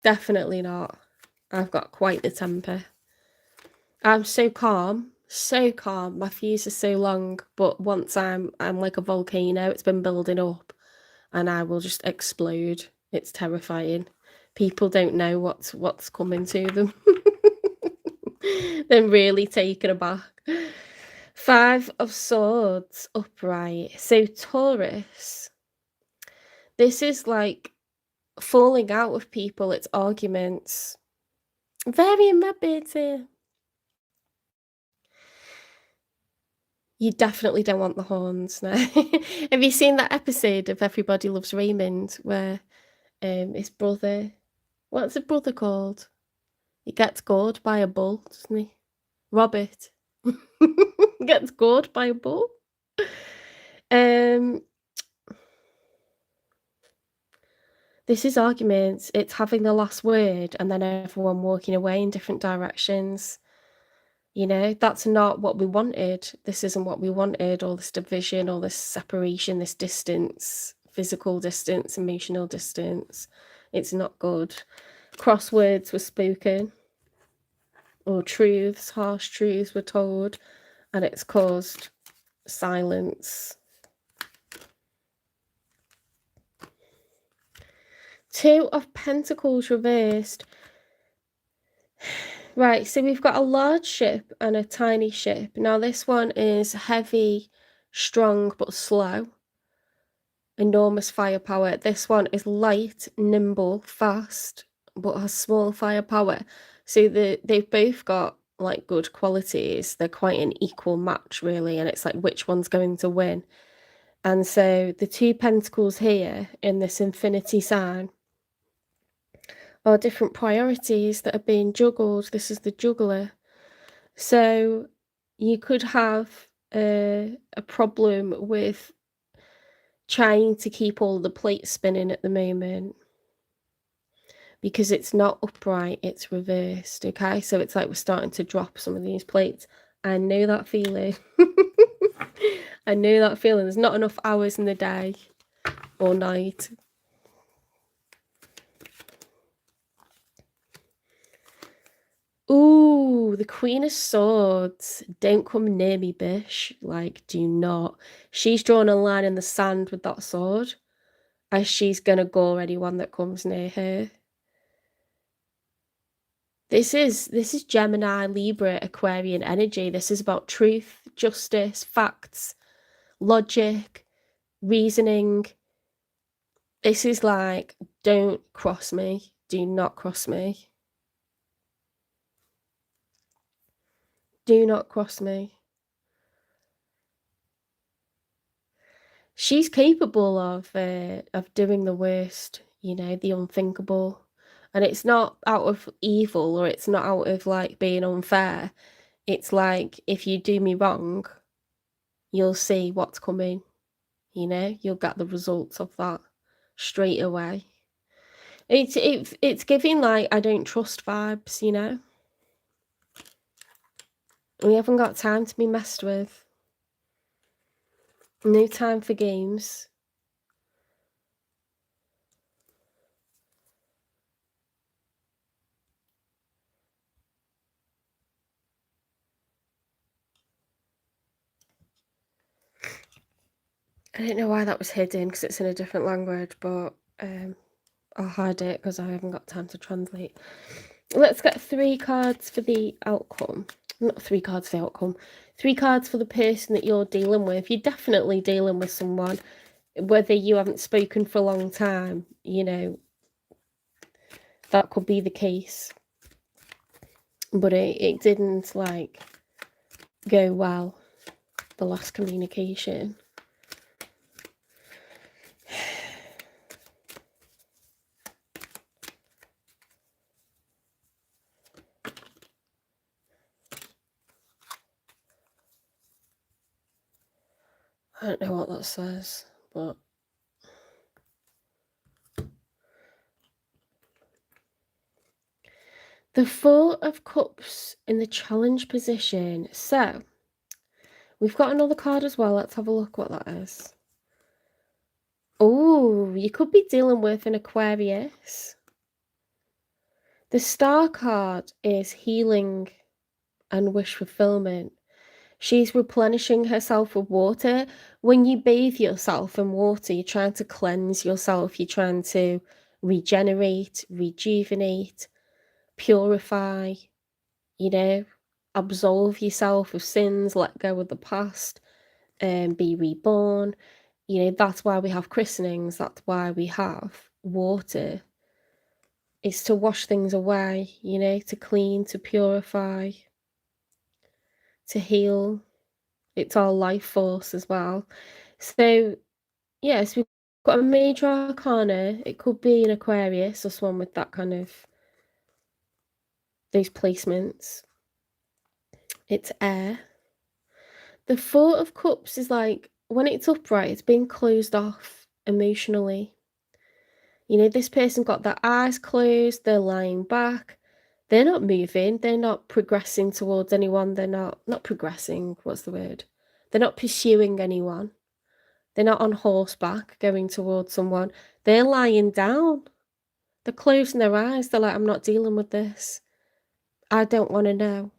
Definitely not. I've got quite the temper. I'm so calm, so calm. My fuse is so long, but once I'm like a volcano. It's been building up, and I will just explode. It's terrifying. People don't know what's coming to them. They're really taken aback. 5 of Swords upright. So Taurus, this is like falling out with people. It's arguments. Very my beauty. You definitely don't want the horns, no. Have you seen that episode of Everybody Loves Raymond where his brother, what's his brother called? He gets gored by a bull, doesn't he? Robert. Gets gored by a bull. This is arguments. It's having the last word and then everyone walking away in different directions. You know, that's not what we wanted. This isn't what we wanted. All this division, all this separation, this distance, physical distance, emotional distance. It's not good. Crosswords were spoken, or truths, harsh truths were told, and it's caused silence. 2 of Pentacles reversed. Right, so we've got a large ship and a tiny ship. Now this one is heavy, strong, but slow. Enormous firepower. This one is light, nimble, fast, but has small firepower. So they've both got like good qualities. They're quite an equal match, really, and it's like which one's going to win. And so the 2 pentacles here in this infinity sign are different priorities that are being juggled. This is the juggler. So you could have a problem with trying to keep all the plates spinning at the moment because it's not upright, it's reversed. Okay, so it's like we're starting to drop some of these plates. I know that feeling. I know that feeling. There's not enough hours in the day or night. Ooh, the Queen of Swords. Don't come near me, bish. Like, do not. She's drawn a line in the sand with that sword, as she's gonna gore anyone that comes near her. This is Gemini, Libra, Aquarian energy. This is about truth, justice, facts, logic, reasoning. This is like, don't cross me. Do not cross me. Do not cross me. She's capable of doing the worst, you know, the unthinkable. And it's not out of evil, or it's not out of like being unfair. It's like, if you do me wrong, you'll see what's coming, you know, you'll get the results of that straight away. It's giving like I don't trust vibes, you know. We haven't got time to be messed with. No time for games. I don't know why that was hidden because it's in a different language, but I'll hide it because I haven't got time to translate. Let's get 3 cards for the outcome. Not 3 cards for the outcome. 3 cards for the person that you're dealing with. You're definitely dealing with someone, whether you haven't spoken for a long time, you know, that could be the case. But it didn't like go well, the last communication. I don't know what that says, but the 4 of Cups in the challenge position. So we've got another card as well. Let's have a look what that is. Oh, you could be dealing with an Aquarius. The Star card is healing and wish fulfillment. She's replenishing herself with water. When you bathe yourself in water, you're trying to cleanse yourself, you're trying to regenerate, rejuvenate, purify, you know, absolve yourself of sins, let go of the past, and be reborn. You know, that's why we have christenings, that's why we have water. It's to wash things away, you know, to clean, to purify, to heal. It's our life force as well. So, yes, we've got a major arcana. It could be an Aquarius or someone with that kind of, those placements. It's air. The Four of Cups is like, when it's upright, it's being closed off emotionally. You know, this person got their eyes closed, they're lying back, they're not moving, they're not progressing towards anyone, they're not progressing, what's the word? They're not pursuing anyone. They're not on horseback going towards someone. They're lying down. They're closing their eyes. They're like, I'm not dealing with this. I don't want to know.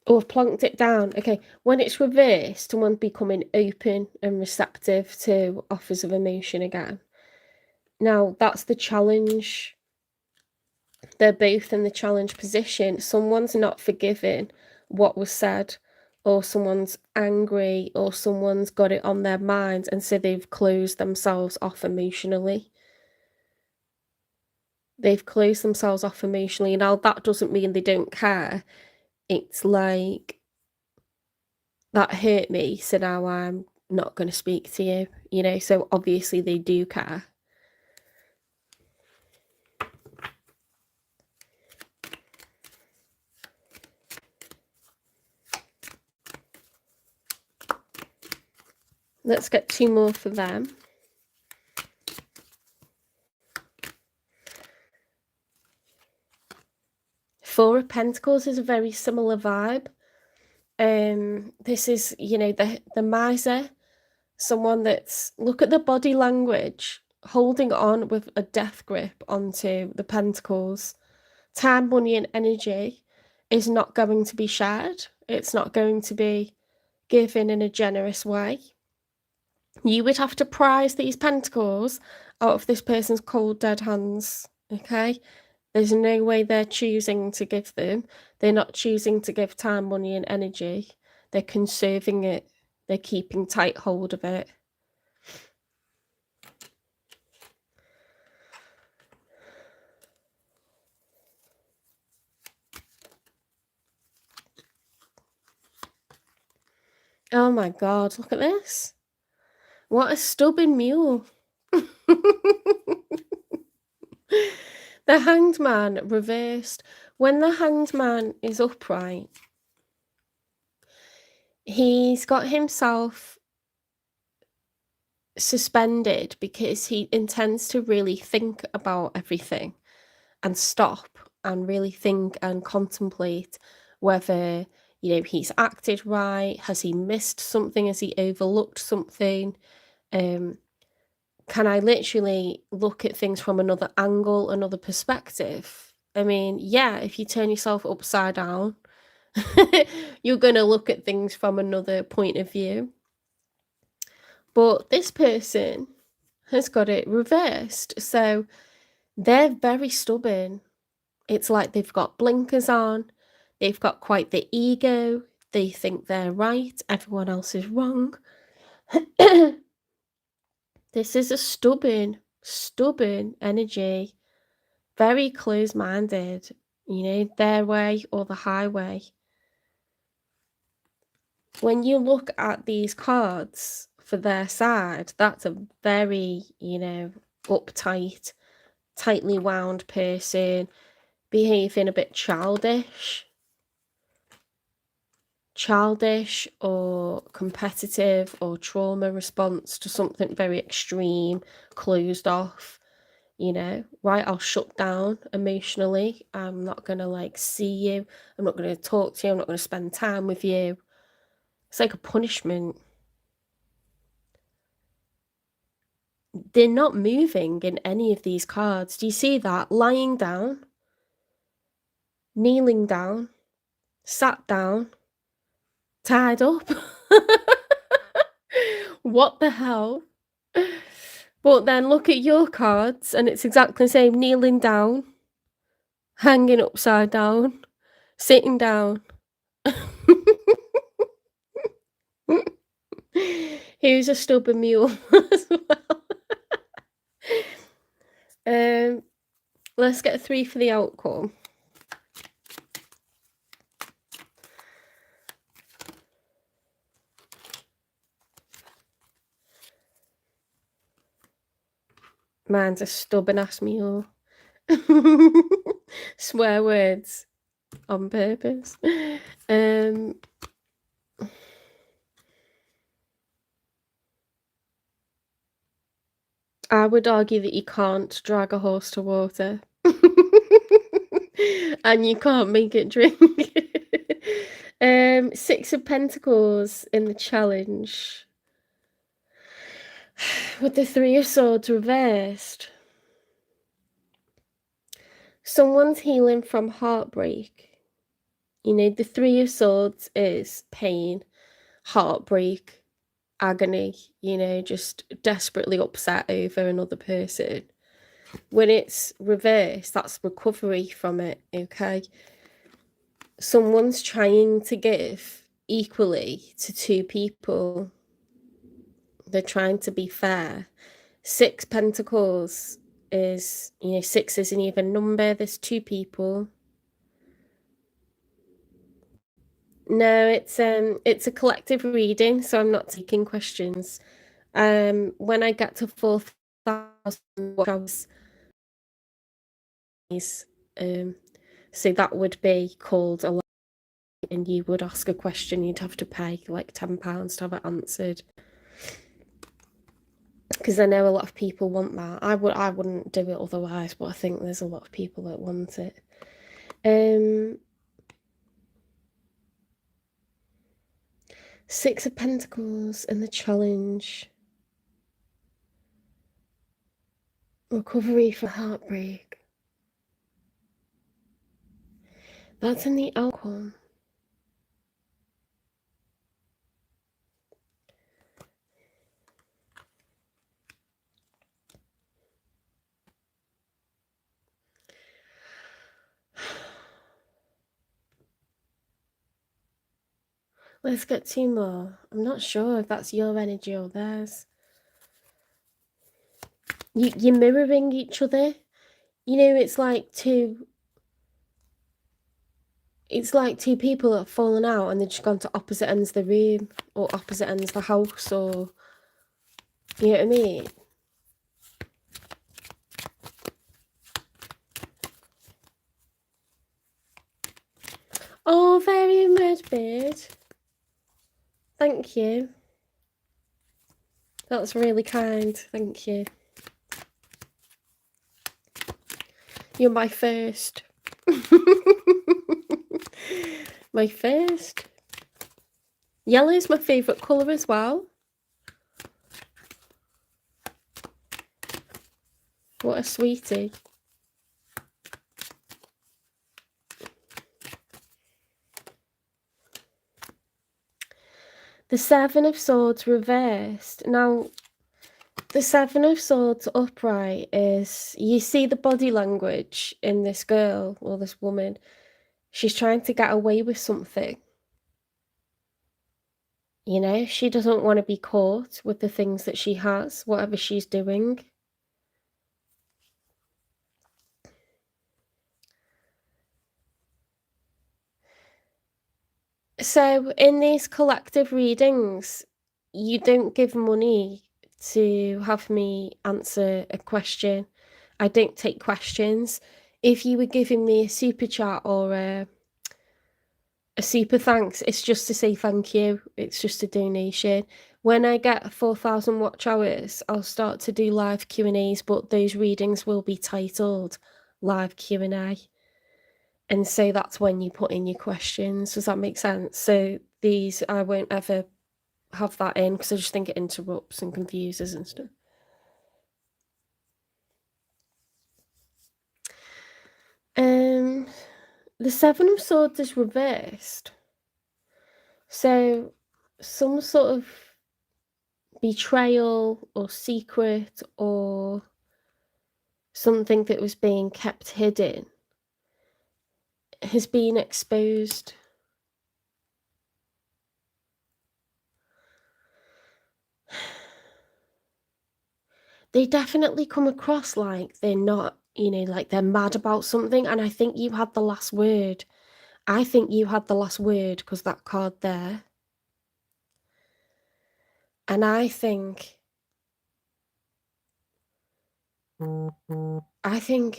Oh, I've plonked it down. Okay, when it's reversed, someone's becoming open and receptive to offers of emotion again. Now, that's the challenge. They're both in the challenge position. Someone's not forgiving what was said, or someone's angry, or someone's got it on their mind, and so they've closed themselves off emotionally. They've closed themselves off emotionally. Now, that doesn't mean they don't care. It's like, that hurt me, so now I'm not going to speak to you, you know? So obviously they do care. Let's get 2 more for them. Four of Pentacles is a very similar vibe. This is, you know, the miser, someone that's, look at the body language, holding on with a death grip onto the Pentacles. Time, money, and energy is not going to be shared. It's not going to be given in a generous way. You would have to prize these pentacles out of this person's cold, dead hands, okay? There's no way they're choosing to give them. They're not choosing to give time, money, and energy. They're conserving it. They're keeping tight hold of it. Oh my God, look at this. What a stubborn mule. The Hanged Man reversed. When the Hanged Man is upright, he's got himself suspended because he intends to really think about everything and stop and really think and contemplate whether, you know, he's acted right, has he missed something, has he overlooked something, can I literally look at things from another angle, another perspective? I mean, yeah, if you turn yourself upside down, you're going to look at things from another point of view. But this person has got it reversed. So they're very stubborn. It's like they've got blinkers on. They've got quite the ego. They think they're right. Everyone else is wrong. This is a stubborn energy. Very close-minded. You know, their way or the highway. When you look at these cards for their side, that's a very, you know, uptight, tightly wound person, behaving a bit childish or competitive or trauma response to something very extreme, closed off, you know, right? I'll shut down emotionally. I'm not going to like see you. I'm not going to talk to you. I'm not going to spend time with you. It's like a punishment. They're not moving in any of these cards. Do you see that? Lying down, kneeling down, sat down, tied up. What the hell? But then look at your cards and it's exactly the same. Kneeling down, hanging upside down, sitting down. Who's a stubborn mule as well? Let's get 3 for the outcome. Mine's a stubborn ass mule. Swear words on purpose. I would argue that you can't drag a horse to water. And you can't make it drink. 6 of Pentacles in the challenge. With the 3 of Swords reversed. Someone's healing from heartbreak. You know, the 3 of Swords is pain, heartbreak, agony, you know, just desperately upset over another person. When it's reversed, that's recovery from it, okay? Someone's trying to give equally to 2 people. They're trying to be fair. 6 Pentacles is, you know, 6 is an even number. There's 2 people. No, it's a collective reading, so I'm not taking questions. When I get to 4,000, so that would be called a live, and you would ask a question, you'd have to pay like £10 to have it answered. Because I know a lot of people want that. I wouldn't do it otherwise, but I think there's a lot of people that want it. 6 of Pentacles in the challenge. Recovery from heartbreak. That's in the outcome. Let's get 2 more. I'm not sure if that's your energy or theirs. You're mirroring each other. You know, it's like two people that have fallen out and they've just gone to opposite ends of the room or opposite ends of the house, or you know what I mean? Oh, very much, bird. Thank you. That's really kind. Thank you. You're my first. My first. Yellow is my favourite colour as well. What a sweetie. The 7 of Swords reversed. Now, the 7 of Swords upright is, you see the body language in this girl or this woman. She's trying to get away with something. You know, she doesn't want to be caught with the things that she has, whatever she's doing. So in these collective readings, you don't give money to have me answer a question. I don't take questions. If you were giving me a super chat or a super thanks, it's just to say thank you. It's just a donation. When I get 4,000 watch hours, I'll start to do live Q&As, but those readings will be titled live Q&A. And so that's when you put in your questions. Does that make sense? So these, I won't ever have that in because I just think it interrupts and confuses and stuff. The Seven of Swords is reversed. So some sort of betrayal or secret or something that was being kept hidden has been exposed. They definitely come across like they're not, like they're mad about something. And I think you had the last word. I think you had the last word because that card there. And I think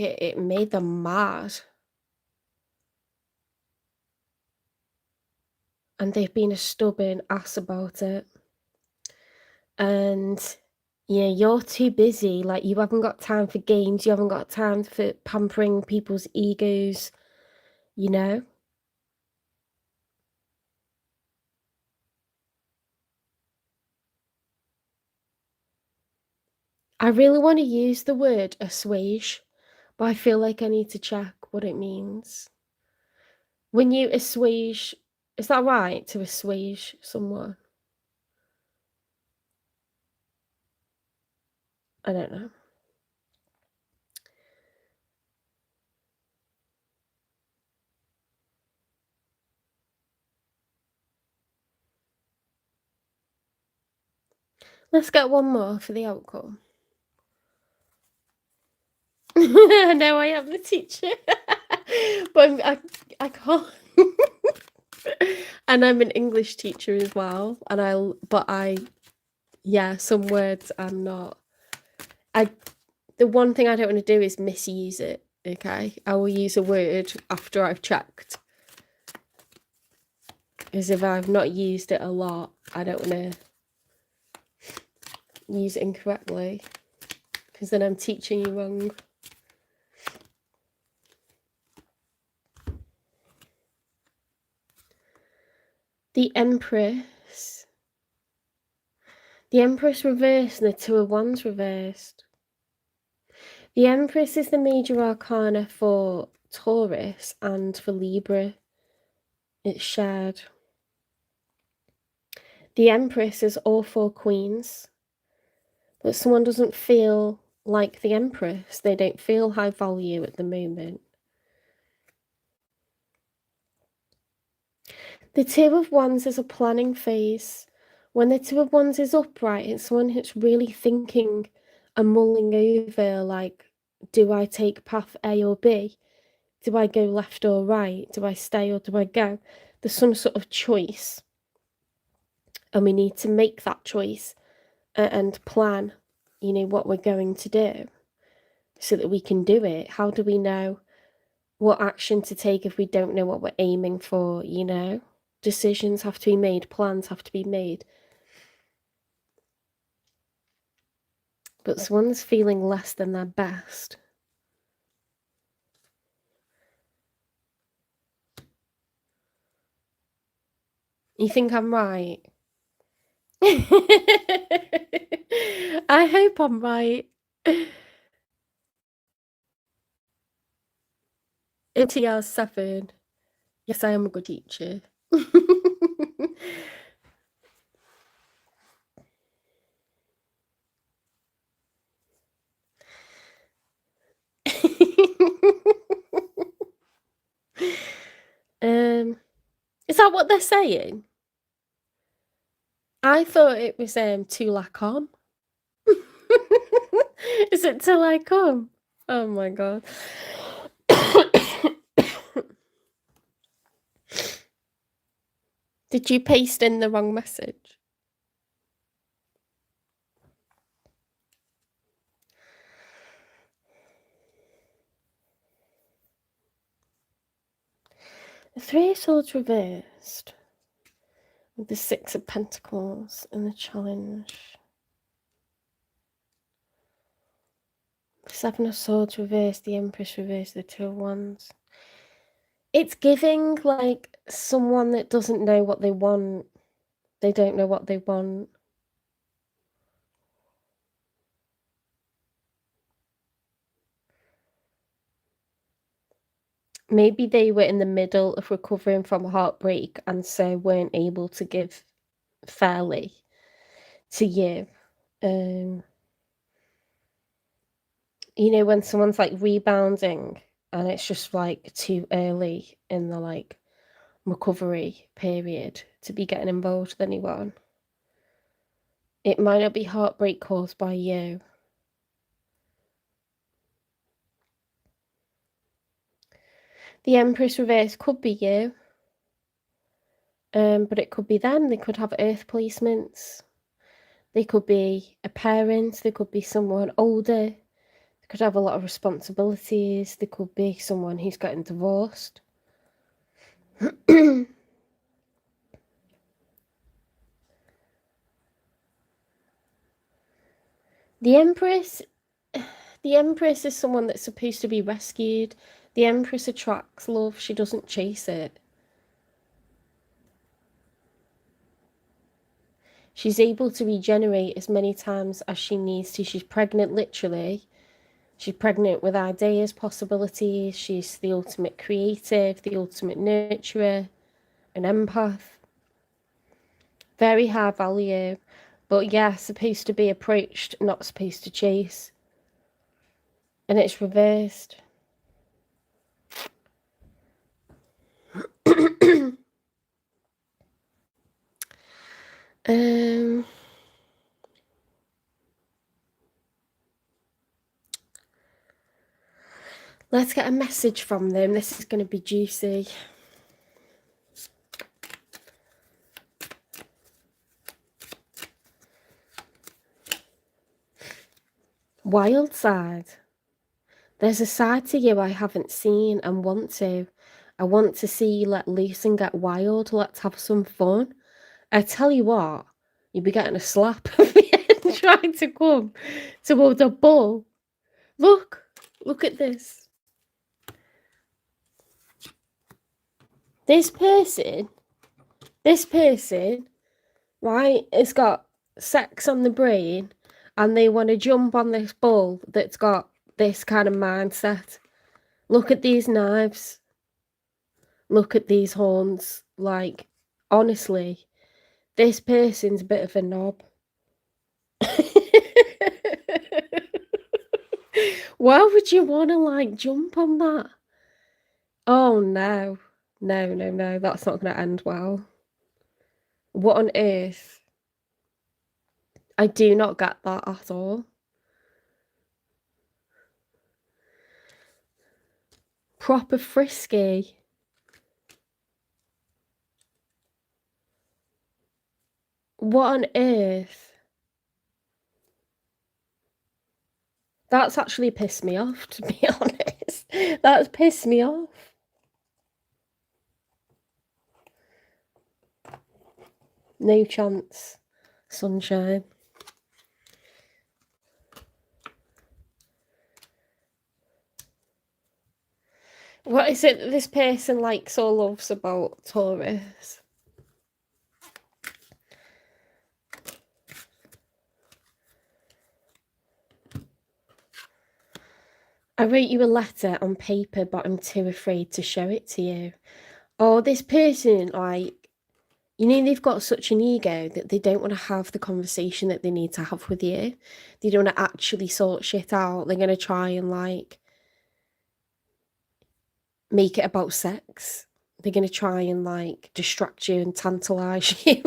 it made them mad. And they've been a stubborn ass about it. And yeah, you're too busy. Like, you haven't got time for games. You haven't got time for pampering people's egos, you know? I really want to use the word assuage, but I feel like I need to check what it means. When you assuage, is that right, to assuage someone? I don't know. Let's get one more for the outcome. No, I am the teacher. But I can't. And I'm an English teacher as well. And yeah, some words I'm not. The one thing I don't want to do is misuse it, okay? I will use a word after I've checked. Because if I've not used it a lot, I don't want to use it incorrectly. Because then I'm teaching you wrong. The Empress. The Empress reversed and the Two of Wands reversed. The Empress is the major arcana for Taurus and for Libra. It's shared. The Empress is all four queens. But someone doesn't feel like the Empress. They don't feel high value at the moment. The Two of Wands is a planning phase. When the Two of Wands is upright, it's someone who's really thinking and mulling over, like, do I take path A or B? Do I go left or right? Do I stay or do I go? There's some sort of choice. And we need to make that choice and plan, what we're going to do so that we can do it. How do we know what action to take if we don't know what we're aiming for, Decisions have to be made, plans have to be made. But someone's feeling less than their best. You think I'm right? I hope I'm right. MTR 7. Yes, I am a good teacher. Is that what they're saying? I thought it was till I come. Is it till I come? Oh my god. Did you paste in the wrong message? The Three of Swords reversed with the Six of Pentacles and the challenge. The Seven of Swords reversed, the Empress reversed, the Two of Wands. It's giving like someone that doesn't know what they want. They don't know what they want. Maybe they were in the middle of recovering from a heartbreak and so weren't able to give fairly to you. You know, when someone's like rebounding and it's just like too early in the like recovery period to be getting involved with anyone. It might not be heartbreak caused by you. The Empress reverse could be you. But it could be them. They could have earth placements. They could be a parent. They could be someone older. They could have a lot of responsibilities. They could be someone who's getting divorced. The Empress is someone that's supposed to be rescued. The Empress attracts love. She doesn't chase it. She's able to regenerate as many times as she needs to. She's pregnant, literally. She's pregnant with ideas, possibilities. She's the ultimate creative, the ultimate nurturer, an empath. Very high value. But yeah, supposed to be approached, not supposed to chase. And it's reversed. Let's get a message from them. This is going to be juicy. Wild side. There's a side to you I haven't seen and want to. I want to see you let loose and get wild. Let's have some fun. I tell you what, you'd be getting a slap trying to come towards a bull. Look at this. This person, right, has got sex on the brain and they want to jump on this bull that's got this kind of mindset. Look at these knives. Look at these horns. Like, honestly, this person's a bit of a knob. Why would you want to like jump on that? Oh no. No, that's not going to end well. What on earth? I do not get that at all. Proper frisky. What on earth? That's actually pissed me off, to be honest. That's pissed me off. No chance. Sunshine. What is it that this person likes or loves about Taurus? I wrote you a letter on paper, but I'm too afraid to show it to you. Oh, this person, like, you know, they've got such an ego that they don't want to have the conversation that they need to have with you. They don't want to actually sort shit out. They're going to try and, like, make it about sex. They're going to try and, like, distract you and tantalize you.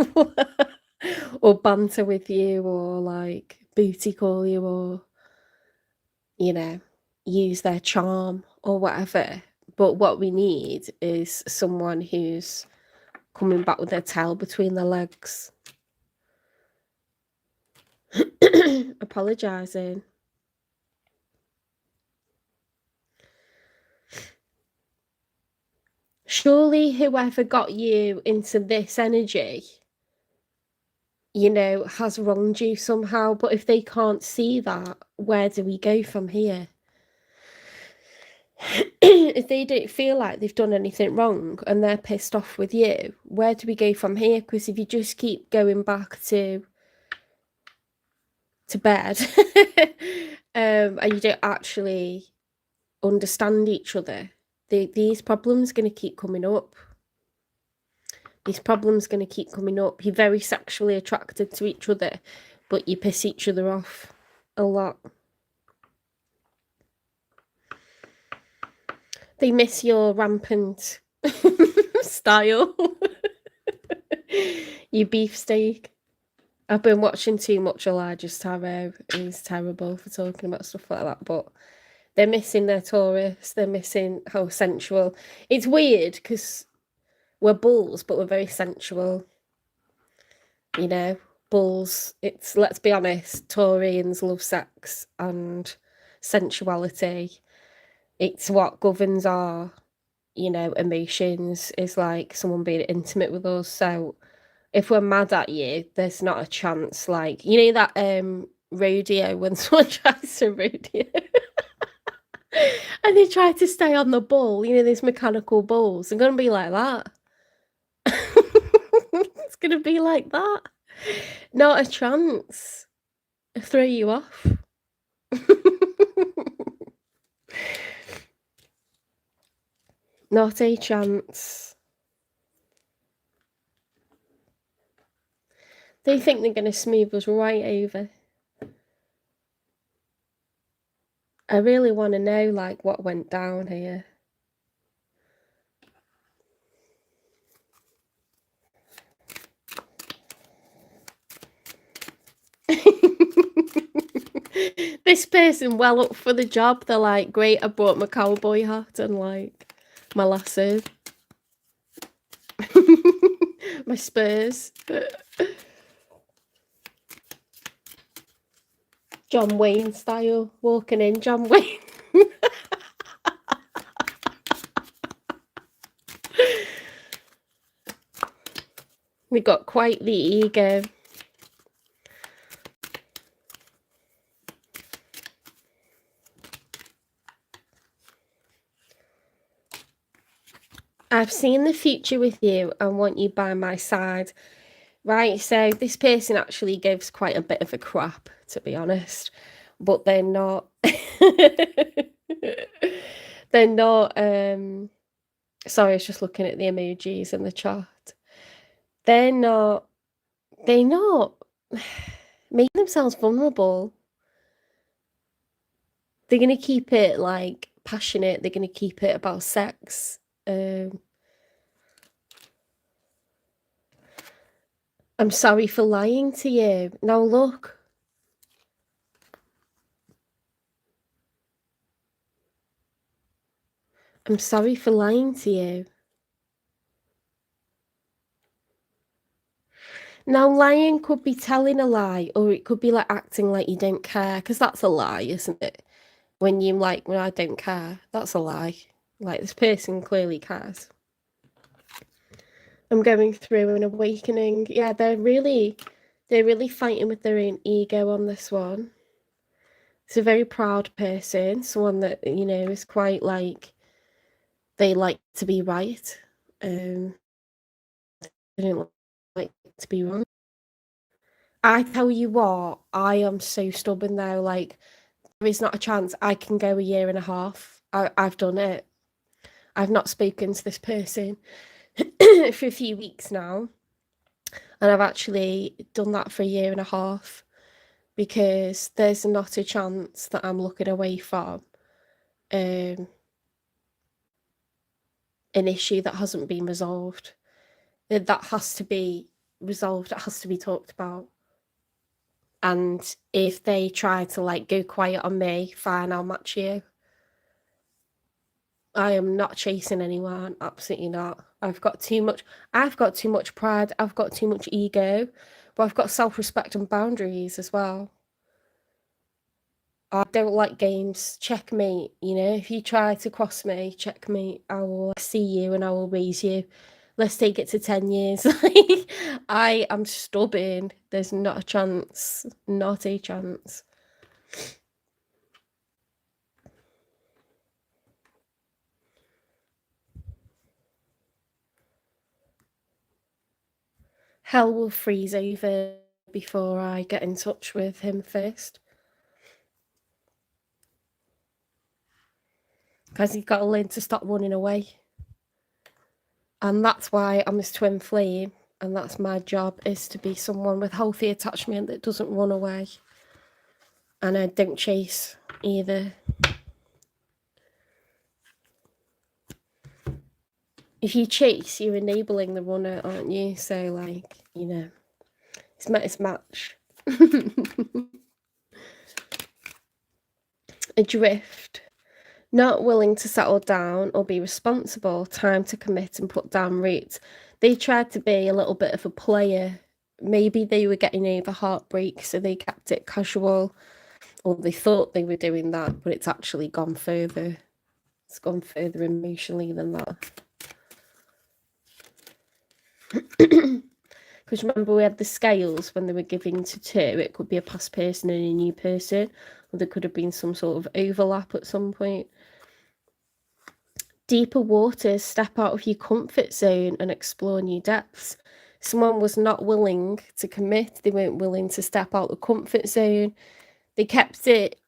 Or banter with you, or, like, booty call you, or, you know, use their charm or whatever. But what we need is someone who's coming back with their tail between their legs. Apologising. Surely whoever got you into this energy, you know, has wronged you somehow. But if they can't see that, where do we go from here? if they don't feel like they've done anything wrong and they're pissed off with you, where do we go from here? Because if you just keep going back to bed and you don't actually understand each other, these problems are going to keep coming up. These problems are going to keep coming up. You're very sexually attracted to each other, but you piss each other off a lot. They miss your rampant style. Your beefsteak. I've been watching too much Elijah's Tarot. He's terrible for talking about stuff like that, but they're missing their Taurus. They're missing how sensual. It's weird because we're bulls, but we're very sensual. You know, bulls, it's, let's be honest, Taurians love sex and sensuality. It's what governs our, you know, emotions, is like someone being intimate with us. So if we're mad at you, there's not a chance. Like, you know that rodeo, when someone tries to rodeo and they try to stay on the bull, you know, these mechanical bulls, they're gonna be like that. It's gonna be like that. Not a chance. Throw you off. Not a chance. They think they're gonna smooth us right over. I really want to know, like, what went down here. This person well up for the job. They're like, great, I brought my cowboy hat and like my lasso. My spurs. John Wayne style. Walking in John Wayne. We got quite the ego. I've seen the future with you and want you by my side. Right, so this person actually gives quite a bit of a crap, to be honest. But they're not they're not sorry, I was just looking at the emojis in the chat. They're not making themselves vulnerable. They're gonna keep it like passionate, they're gonna keep it about sex. I'm sorry for lying to you. Now look. I'm sorry for lying to you. Now, lying could be telling a lie, or it could be like acting like you don't care, because that's a lie, isn't it? When you like, when I don't care, that's a lie. Like, this person clearly cares. I'm going through an awakening. Yeah, they're really fighting with their own ego on this one. It's a very proud person, someone that, you know, is quite like, they like to be right. They don't like to be wrong. I tell you what, I am so stubborn though. Like, there is not a chance I can go a year and a half. I've done it. I've not spoken to this person for a few weeks now. And I've actually done that for a year and a half because there's not a chance that I'm looking away from an issue that hasn't been resolved. That has to be resolved. It has to be talked about. And if they try to like go quiet on me, fine, I'll match you. I am not chasing anyone, absolutely not. I've got too much pride, I've got too much ego, but I've got self-respect and boundaries as well. I don't like games. Checkmate, you know, if you try to cross me, checkmate. I will see you and I will raise you. Let's take it to 10 years. I am stubborn. There's not a chance. Not a chance. Hell will freeze over before I get in touch with him first. Because he's got to learn to stop running away. And that's why I'm his twin flame. And that's my job, is to be someone with healthy attachment that doesn't run away. And I don't chase either. If you chase, you're enabling the runner, aren't you? So, like, you know, it's met its match. Adrift. Not willing to settle down or be responsible, time to commit and put down roots. They tried to be a little bit of a player. Maybe they were getting over heartbreak, so they kept it casual, or they thought they were doing that, but it's actually gone further. It's gone further emotionally than that. Because remember, we had the scales when they were giving to two. It could be a past person and a new person, or there could have been some sort of overlap at some point. Deeper waters, step out of your comfort zone and explore new depths. Someone was not willing to commit. They weren't willing to step out the comfort zone. They kept it.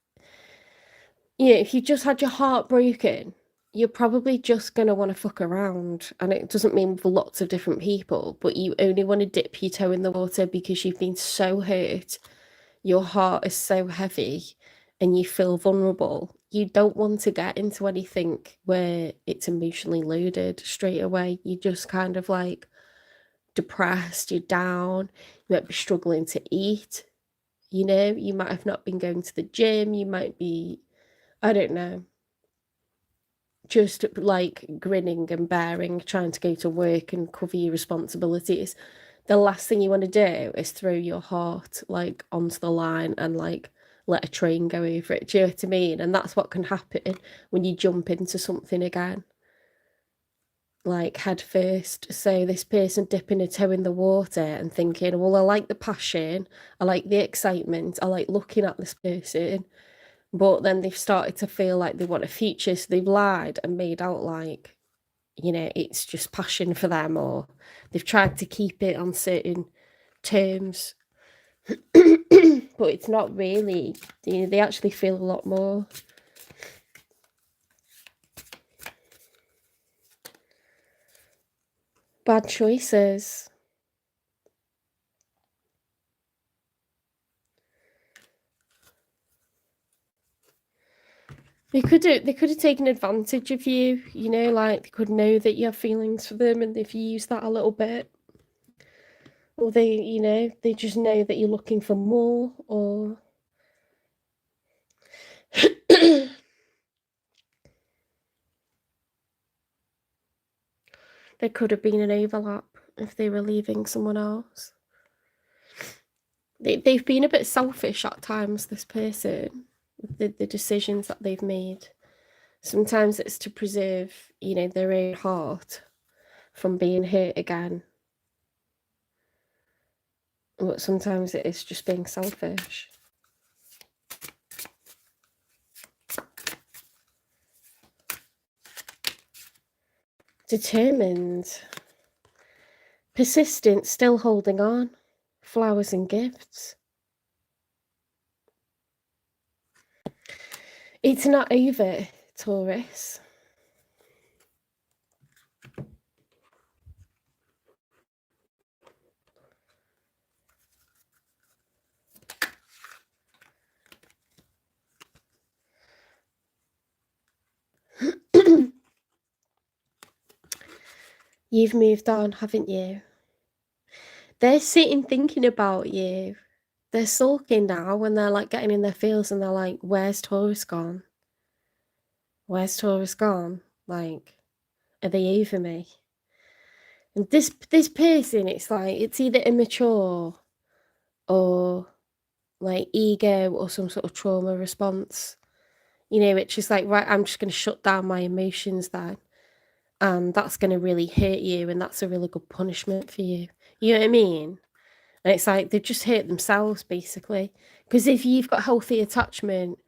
You know, if you just had your heart broken, you're probably just going to want to fuck around. And it doesn't mean with lots of different people, but you only want to dip your toe in the water because you've been so hurt. Your heart is so heavy and you feel vulnerable. You don't want to get into anything where it's emotionally loaded straight away. You're just kind of like depressed, you're down, you might be struggling to eat, you know, you might have not been going to the gym, you might be, I don't know, just like grinning and bearing, trying to go to work and cover your responsibilities. The last thing you want to do is throw your heart like onto the line and like let a train go over it. Do you know what I mean? And that's what can happen when you jump into something again, like head first. So this person dipping a toe in the water and thinking, well, I like the passion, I like the excitement, I like looking at this person, but then they've started to feel like they want a future, so they've lied and made out like, you know, it's just passion for them, or they've tried to keep it on certain terms. But it's not really, you know, they actually feel a lot more. Bad choices. They could have taken advantage of you, you know, like they could know that you have feelings for them and they've used that a little bit. Or they, you know, they just know that you're looking for more, or there could have been an overlap if they were leaving someone else. They've been a bit selfish at times, this person, the decisions that they've made. Sometimes it's to preserve, you know, their own heart from being hurt again. But sometimes it is just being selfish. Determined. Persistent, still holding on. Flowers and gifts. It's not over, Taurus. You've moved on, haven't you? They're sitting thinking about you. They're sulking now when they're like getting in their feels and they're like, where's Taurus gone? Where's Taurus gone? Like, are they over me? And this person, it's like, it's either immature or like ego or some sort of trauma response. You know, it's just like, right, I'm just going to shut down my emotions then. And that's going to really hurt you. And that's a really good punishment for you. You know what I mean? And it's like, they've just hurt themselves, basically. Because if you've got healthy attachment,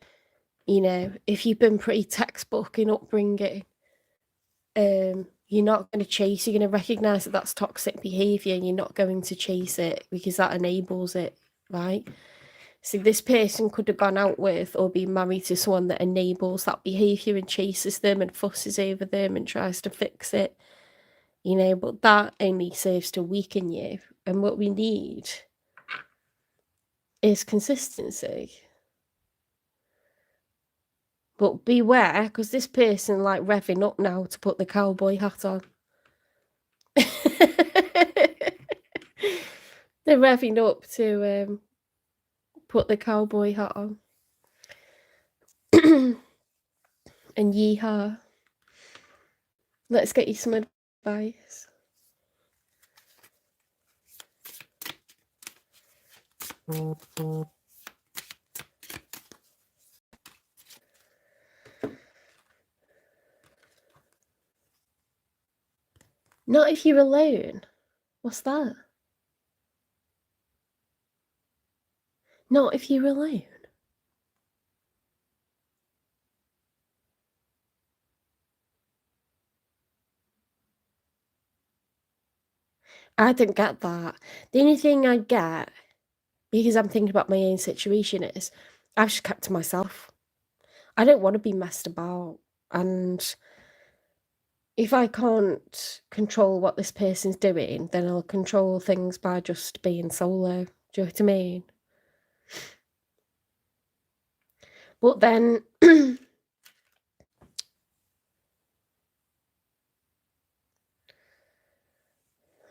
you know, if you've been pretty textbook in upbringing, You're not going to chase, you're going to recognize that that's toxic behavior and you're not going to chase it because that enables it, right? So this person could have gone out with or been married to someone that enables that behavior and chases them and fusses over them and tries to fix it, you know, but that only serves to weaken you. And what we need is consistency. But beware, because this person like revving up now to put the cowboy hat on. They're revving up to put the cowboy hat on. And yeehaw. Let's get you some advice. Not if you're alone. What's that? Not if you're alone. I don't get that. The only thing I get, because I'm thinking about my own situation, is I've just kept to myself. I don't want to be messed about. And if I can't control what this person's doing, then I'll control things by just being solo. Do you know what I mean? But then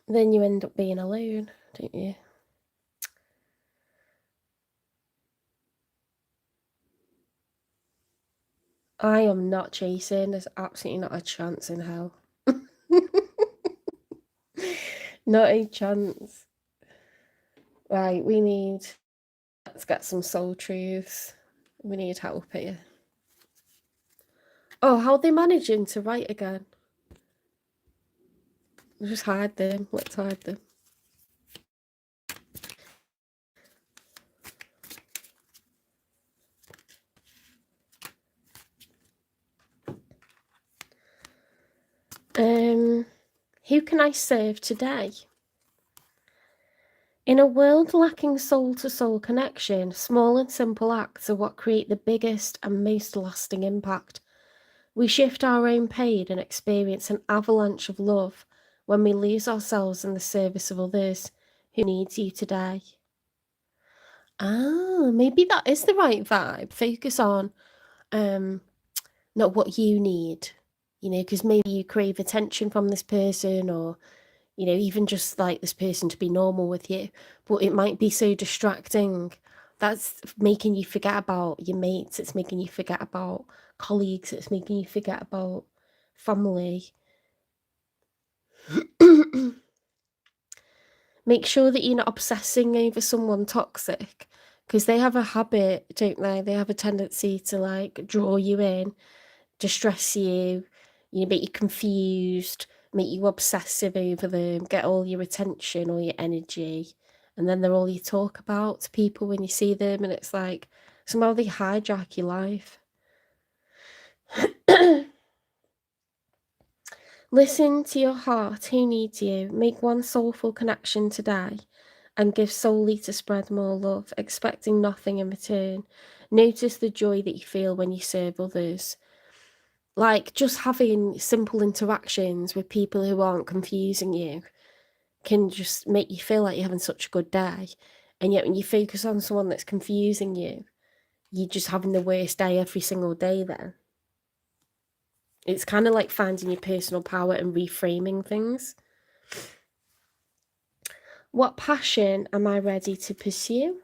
then you end up being alone, don't you? I am not chasing. There's absolutely not a chance in hell. Not a chance. Right, let's get some soul truths. We need help here. Oh, how are they managing to write again? Just hide them. Let's hide them. Who can I serve today? In a world lacking soul-to-soul connection, small and simple acts are what create the biggest and most lasting impact. We shift our own pain and experience an avalanche of love when we lose ourselves in the service of others. Who needs you today? Ah, maybe that is the right vibe. Focus on not what you need, you know, because maybe you crave attention from this person, or you know, even just like this person to be normal with you, but it might be so distracting that's making you forget about your mates, it's making you forget about colleagues, it's making you forget about family. Make sure that you're not obsessing over someone toxic, because they have a habit, don't they? They have a tendency to like draw you in, distress you, you know, make you confused, make you obsessive over them, get all your attention, all your energy, and then they're all you talk about to people when you see them, and it's like somehow they hijack your life. Listen to your heart. Who needs you? Make one soulful connection today and give solely to spread more love, expecting nothing in return. Notice the joy that you feel when you serve others. Like, just having simple interactions with people who aren't confusing you can just make you feel like you're having such a good day. And yet when you focus on someone that's confusing you, you're just having the worst day every single day then. It's kind of like finding your personal power and reframing things. What passion am I ready to pursue?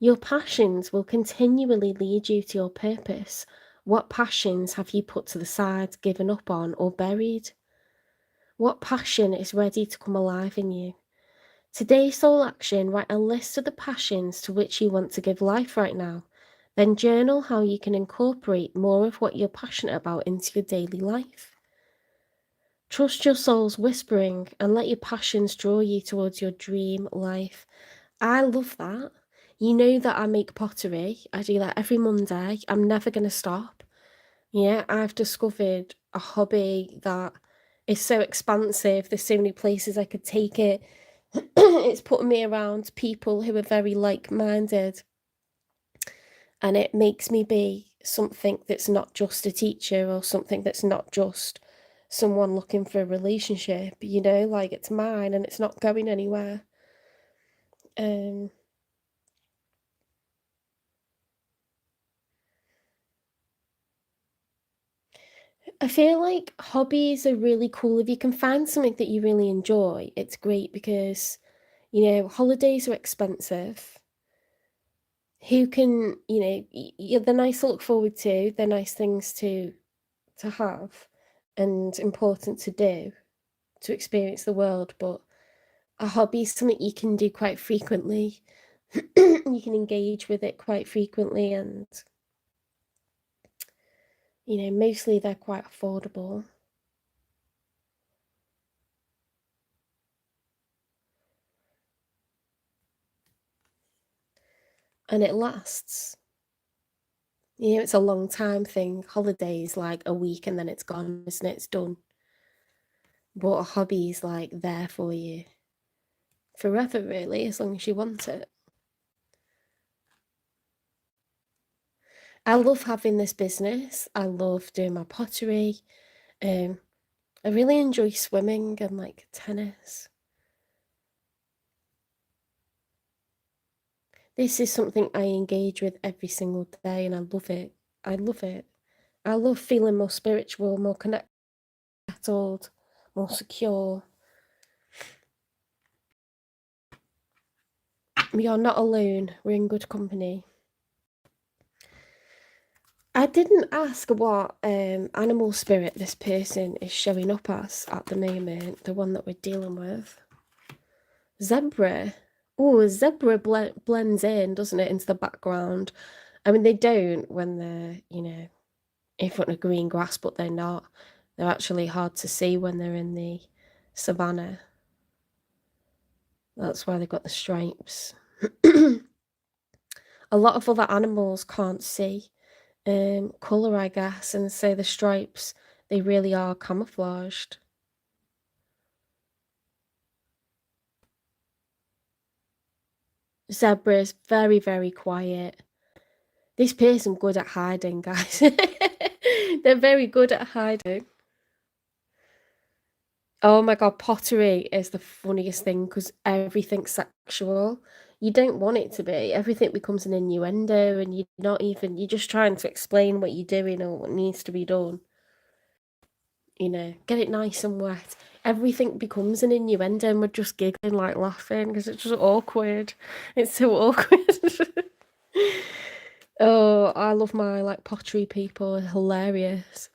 Your passions will continually lead you to your purpose. What passions have you put to the side, given up on, or buried? What passion is ready to come alive in you? Today's soul action, write a list of the passions to which you want to give life right now. Then journal how you can incorporate more of what you're passionate about into your daily life. Trust your soul's whispering and let your passions draw you towards your dream life. I love that. You know that I make pottery. I do that every Monday. I'm never going to stop. Yeah, I've discovered a hobby that is so expansive. There's so many places I could take it. It's putting me around people who are very like-minded, and it makes me be something that's not just a teacher or something that's not just someone looking for a relationship, you know, like it's mine and it's not going anywhere. Um, I feel like hobbies are really cool. If you can find something that you really enjoy, it's great because, you know, holidays are expensive. Who can, you know, they're nice to look forward to, they're nice things to have and important to do to experience the world, but a hobby is something you can do quite frequently. You can engage with it quite frequently, and you know, mostly they're quite affordable. And it lasts. You know, it's a long time thing. Holidays like a week and then it's gone, isn't it? It's done. But a hobby is like there for you forever, really, as long as you want it. I love having this business. I love doing my pottery. Um, I really enjoy swimming and like tennis. This is something I engage with every single day and I love it. I love it. I love feeling more spiritual, more connected, more secure. We are not alone. We're in good company. I didn't ask what animal spirit this person is showing up as at the moment, the one that we're dealing with. Zebra. Oh, zebra blends in, doesn't it, into the background? I mean, they don't when they're, you know, in front of green grass, but they're not. They're actually hard to see when they're in the savannah. That's why they've got the stripes. A lot of other animals can't see colour, I guess, and so the stripes, they really are camouflaged. Zebra is very, very quiet. This person good at hiding, guys. They're very good at hiding. Oh my god, pottery is the funniest thing because everything's sexual. You don't want it to be. Everything becomes an innuendo, and you're just trying to explain what you're doing or what needs to be done. You know, get it nice and wet. Everything becomes an innuendo, and we're just giggling, like laughing, because it's just awkward. It's so awkward. Oh, I love my like pottery people. They're hilarious.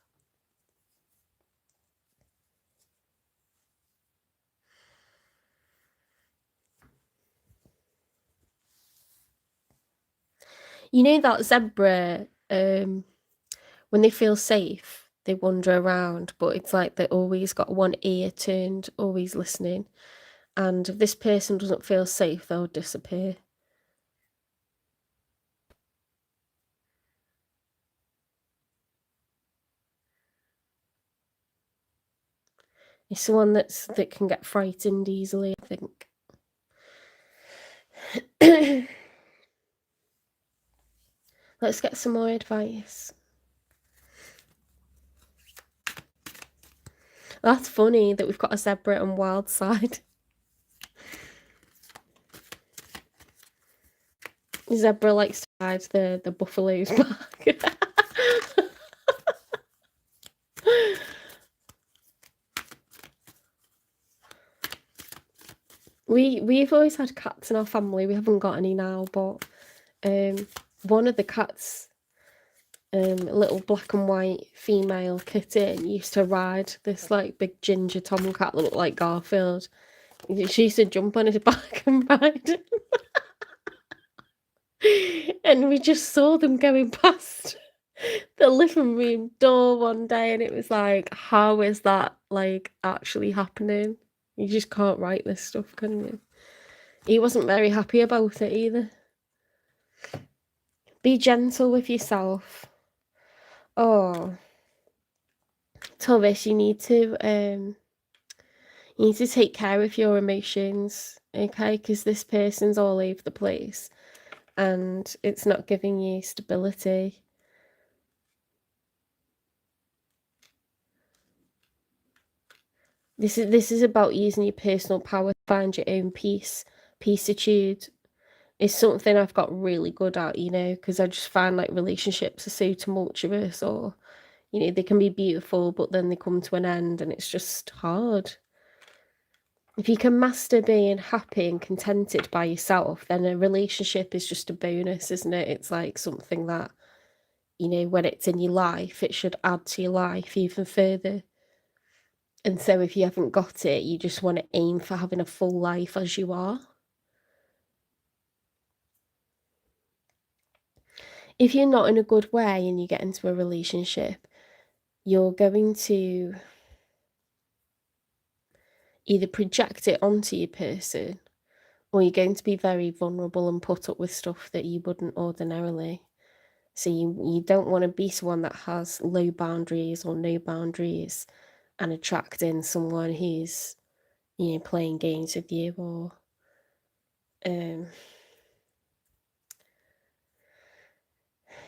You know that zebra, when they feel safe, they wander around, but it's like they always got one ear turned, always listening. And if this person doesn't feel safe, they'll disappear. It's someone that can get frightened easily, I think. Let's get some more advice. That's funny that we've got a zebra and wild side. Zebra likes to ride the buffalo's back. We've always had cats in our family. We haven't got any now, but one of the cats, a little black and white female kitten, used to ride this like big ginger tomcat that looked like Garfield. She used to jump on his back and ride him. And we just saw them going past the living room door one day, and it was like, how is that like actually happening? You just can't write this stuff, can you? He wasn't very happy about it either. Be gentle with yourself. Oh, Taurus, you need to take care of your emotions, okay? Because this person's all over the place and it's not giving you stability. This is about using your personal power to find your own peace. Peacitude is something I've got really good at, you know, because I just find like relationships are so tumultuous, or, you know, they can be beautiful, but then they come to an end and it's just hard. If you can master being happy and contented by yourself, then a relationship is just a bonus, isn't it? It's like something that, you know, when it's in your life, it should add to your life even further. And so if you haven't got it, you just want to aim for having a full life as you are. If you're not in a good way and you get into a relationship, you're going to either project it onto your person, or you're going to be very vulnerable and put up with stuff that you wouldn't ordinarily. So you don't want to be someone that has low boundaries or no boundaries and attracting someone who's, you know, playing games with you, or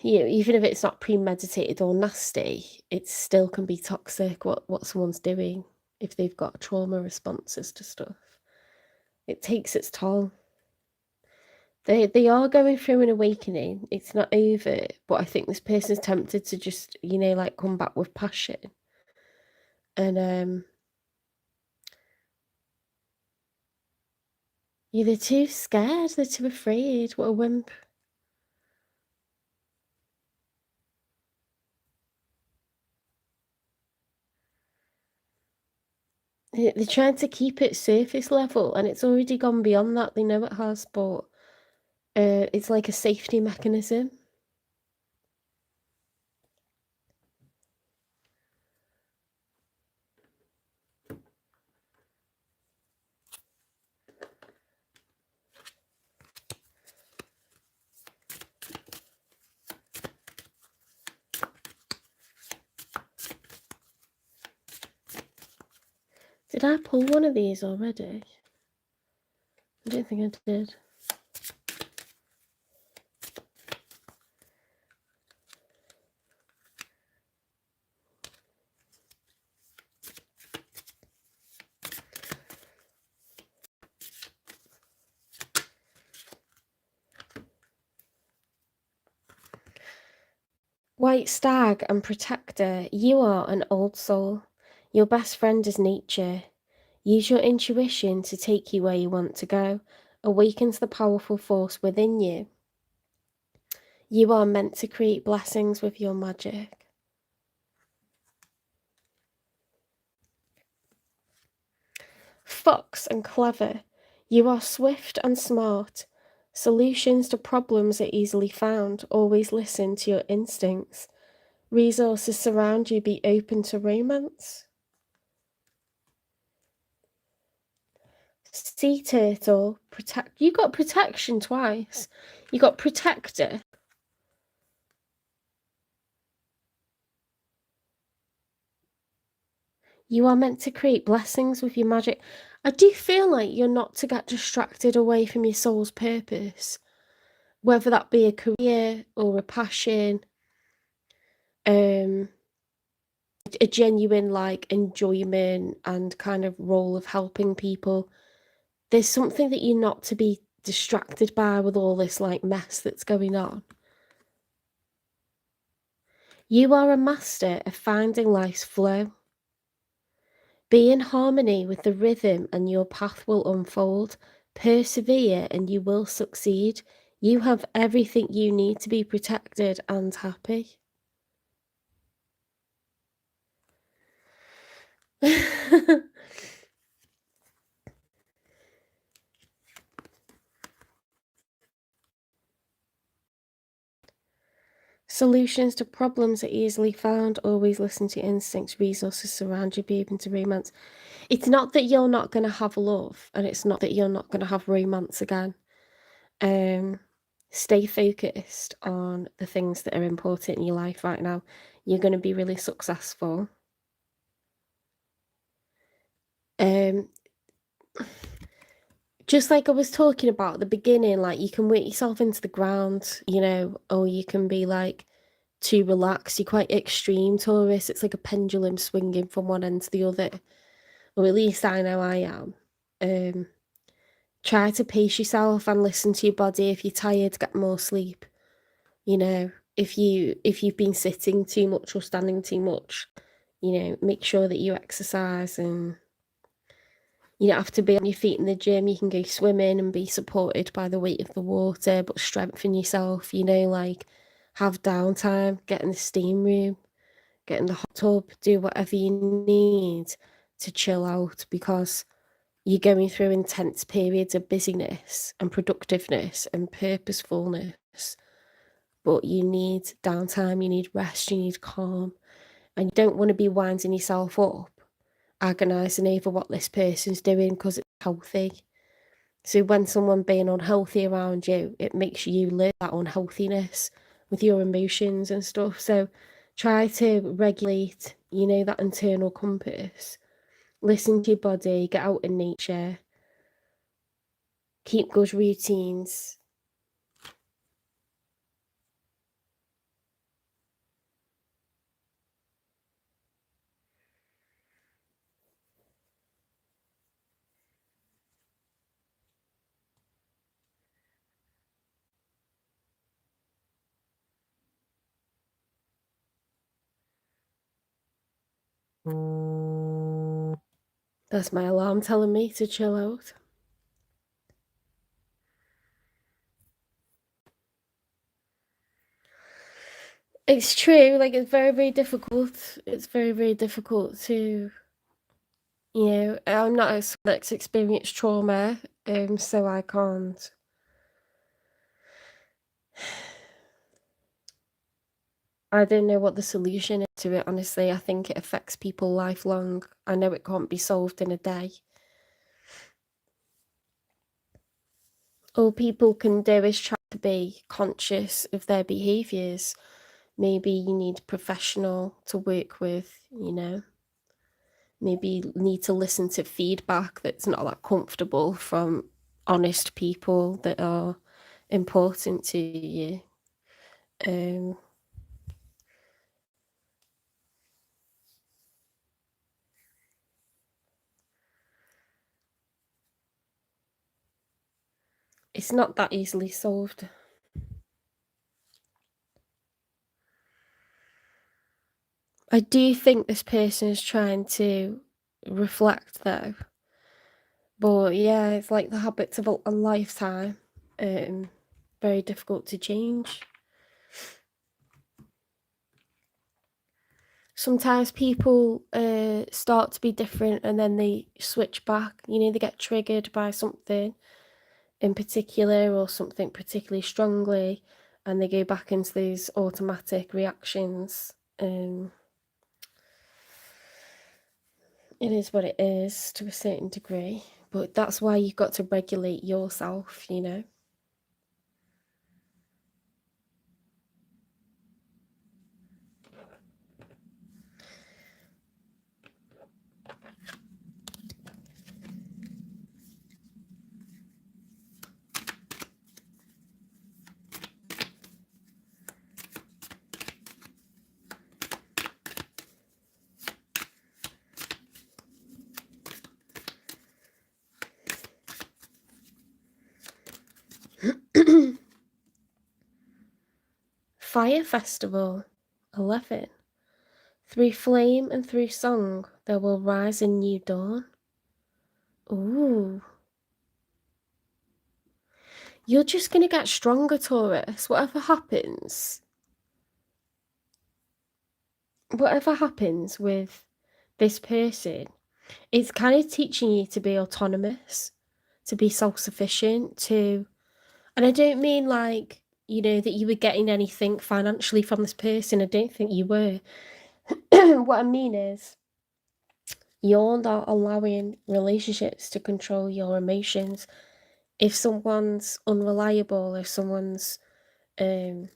you know, even if it's not premeditated or nasty, it still can be toxic what someone's doing if they've got trauma responses to stuff. It takes its toll. They are going through an awakening. It's not over, but I think this person's tempted to just, you know, like come back with passion. And yeah, they're too scared, they're too afraid. What a wimp. They're trying to keep it surface level, and it's already gone beyond that. They know it has, but it's like a safety mechanism. Did I pull one of these already? I don't think I did. White stag and protector, you are an old soul. Your best friend is nature. Use your intuition to take you where you want to go. Awakens the powerful force within you. You are meant to create blessings with your magic. Fox and clever, you are swift and smart. Solutions to problems are easily found. Always listen to your instincts. Resources surround you. Be open to romance. Sea turtle, protect. You got protection twice. You got protector. You are meant to create blessings with your magic. I do feel like you're not to get distracted away from your soul's purpose, whether that be a career or a passion, a genuine like enjoyment and kind of role of helping people. There's something that you're not to be distracted by with all this like mess that's going on. You are a master of finding life's flow. Be in harmony with the rhythm and your path will unfold. Persevere and you will succeed. You have everything you need to be protected and happy. Solutions to problems are easily found. Always listen to instincts. Resources surround you. Be open to romance. It's not that you're not going to have love, and it's not that you're not going to have romance again. Stay focused on the things that are important in your life right now. You're going to be really successful. Um, just like I was talking about at the beginning, like you can work yourself into the ground, you know, or you can be like too relaxed. You're quite extreme, Taurus. It's like a pendulum swinging from one end to the other, or at least I know I am. Um, Try to pace yourself and listen to your body. If you're tired, get more sleep. You know, if you've been sitting too much or standing too much, you know, make sure that you exercise. And you don't have to be on your feet in the gym. You can go swimming and be supported by the weight of the water, but strengthen yourself, you know, like have downtime, get in the steam room, get in the hot tub, do whatever you need to chill out, because you're going through intense periods of busyness and productiveness and purposefulness, but you need downtime, you need rest, you need calm, and you don't want to be winding yourself up, agonising over what this person's doing because it's healthy. So when someone being unhealthy around you, it makes you live that unhealthiness with your emotions and stuff. So try to regulate, you know, that internal compass. Listen to your body, get out in nature, keep good routines. That's my alarm telling me to chill out. It's true, like it's very, very difficult. It's very, very difficult to, you know, I'm not a that's experienced trauma, so I can't. I don't know what the solution is to it, honestly. I think it affects people lifelong. I know it can't be solved in a day. All people can do is try to be conscious of their behaviours. Maybe you need a professional to work with, you know. Maybe you need to listen to feedback that's not that comfortable from honest people that are important to you. Um, it's not that easily solved. I do think this person is trying to reflect, though. But yeah, it's like the habits of a lifetime. Very difficult to change. Sometimes people start to be different and then they switch back. You know, they get triggered by something in particular or something particularly strongly, and they go back into these automatic reactions. It is what it is to a certain degree, but that's why you've got to regulate yourself, you know. Fire Festival 11. Through flame and through song, there will rise a new dawn. Ooh. You're just going to get stronger, Taurus. Whatever happens with this person, it's kind of teaching you to be autonomous, to be self-sufficient, and I don't mean like, you know, that you were getting anything financially from this person. I don't think you were. What I mean is, you're not allowing relationships to control your emotions. If someone's unreliable, if someone's um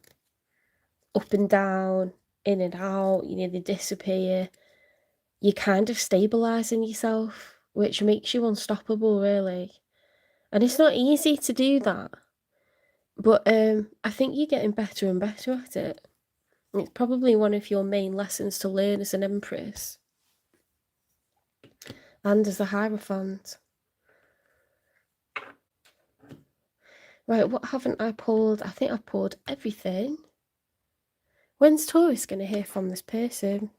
up and down, in and out, you know, they disappear, you're kind of stabilizing yourself. which makes you unstoppable, really. And it's not easy to do that, but I think you're getting better and better at it. It's probably one of your main lessons to learn as an Empress and as a Hierophant. Right, what haven't I pulled? I think I've pulled everything. When's Taurus going to hear from this person?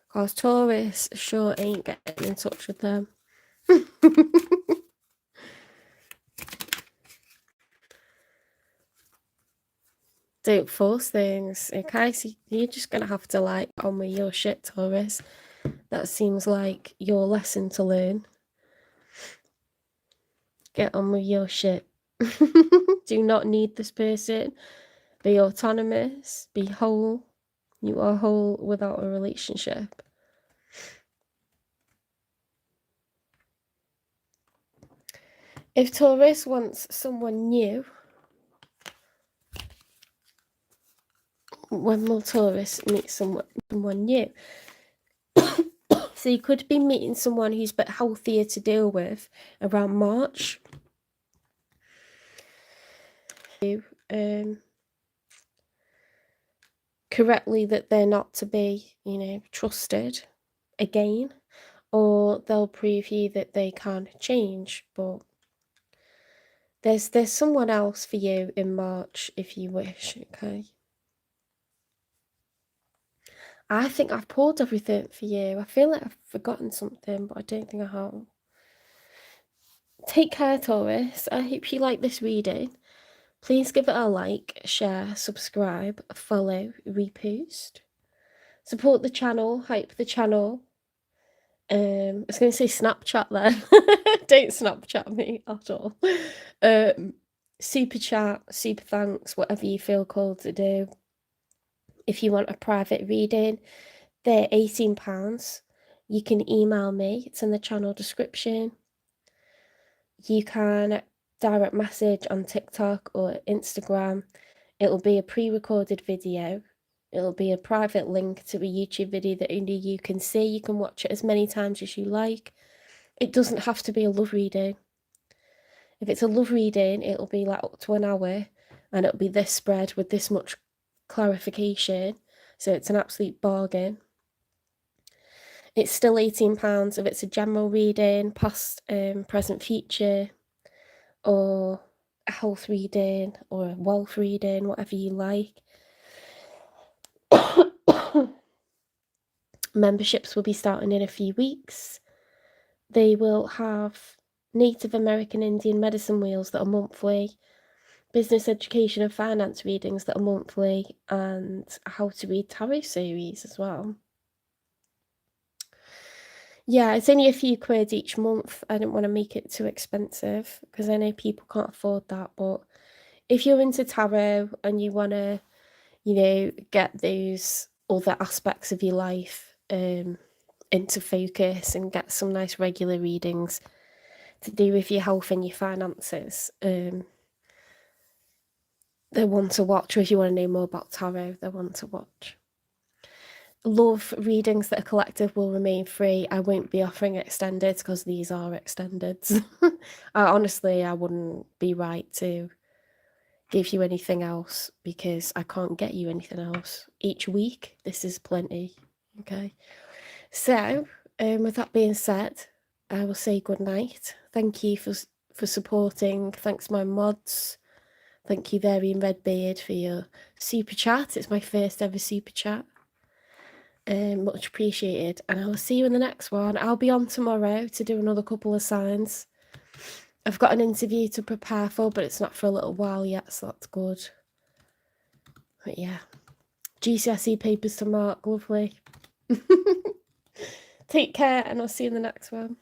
Because Taurus sure ain't getting in touch with them. Don't force things, okay? So you're just going to have to, like, on with your shit, Taurus. That seems like your lesson to learn. Get on with your shit. Do not need this person. Be autonomous. Be whole. You are whole without a relationship. If Taurus wants someone new, when will Taurus meet someone new? So you could be meeting someone who's a bit healthier to deal with around March. Correctly, that they're not to be, you know, trusted again, or they'll prove you that they can change. But there's someone else for you in March if you wish, okay? I think I've pulled everything for you. I feel like I've forgotten something, but I don't think I have. Take care, Taurus. I hope you like this reading. Please give it a like, share, subscribe, follow, repost. Support the channel, hype the channel. I was going to say Snapchat then. Don't Snapchat me at all. Super chat, super thanks, whatever you feel called to do. If you want a private reading, they're £18. You can email me, it's in the channel description. You can direct message on TikTok or Instagram. It'll be a pre-recorded video. It'll be a private link to a YouTube video that only you can see. You can watch it as many times as you like. It doesn't have to be a love reading. If it's a love reading, it'll be like up to an hour, and it'll be this spread with this much clarification. So it's an absolute bargain. It's still £18 if it's a general reading, past, present, future, or a health reading, or a wealth reading, whatever you like. Memberships will be starting in a few weeks. They will have Native American Indian medicine wheels that are monthly, business, education and finance readings that are monthly, and how to read tarot series as well. Yeah, it's only a few quid each month. I don't want to make it too expensive because I know people can't afford that. But if you're into tarot and you want to, you know, get those other aspects of your life into focus and get some nice regular readings to do with your health and your finances, they're one to watch. Or if you want to know more about tarot, they're one to watch. Love readings that are collective will remain free. I won't be offering extended because these are extended. Honestly, I wouldn't be right to give you anything else because I can't get you anything else each week. This is plenty. Okay. So, with that being said, I will say good night. Thank you for supporting. Thanks my mods. Thank you, Varian Redbeard, for your super chat. It's my first ever super chat. Much appreciated. And I will see you in the next one. I'll be on tomorrow to do another couple of signs. I've got an interview to prepare for, but it's not for a little while yet, so that's good. But yeah. GCSE papers to mark. Lovely. Take care, and I'll see you in the next one.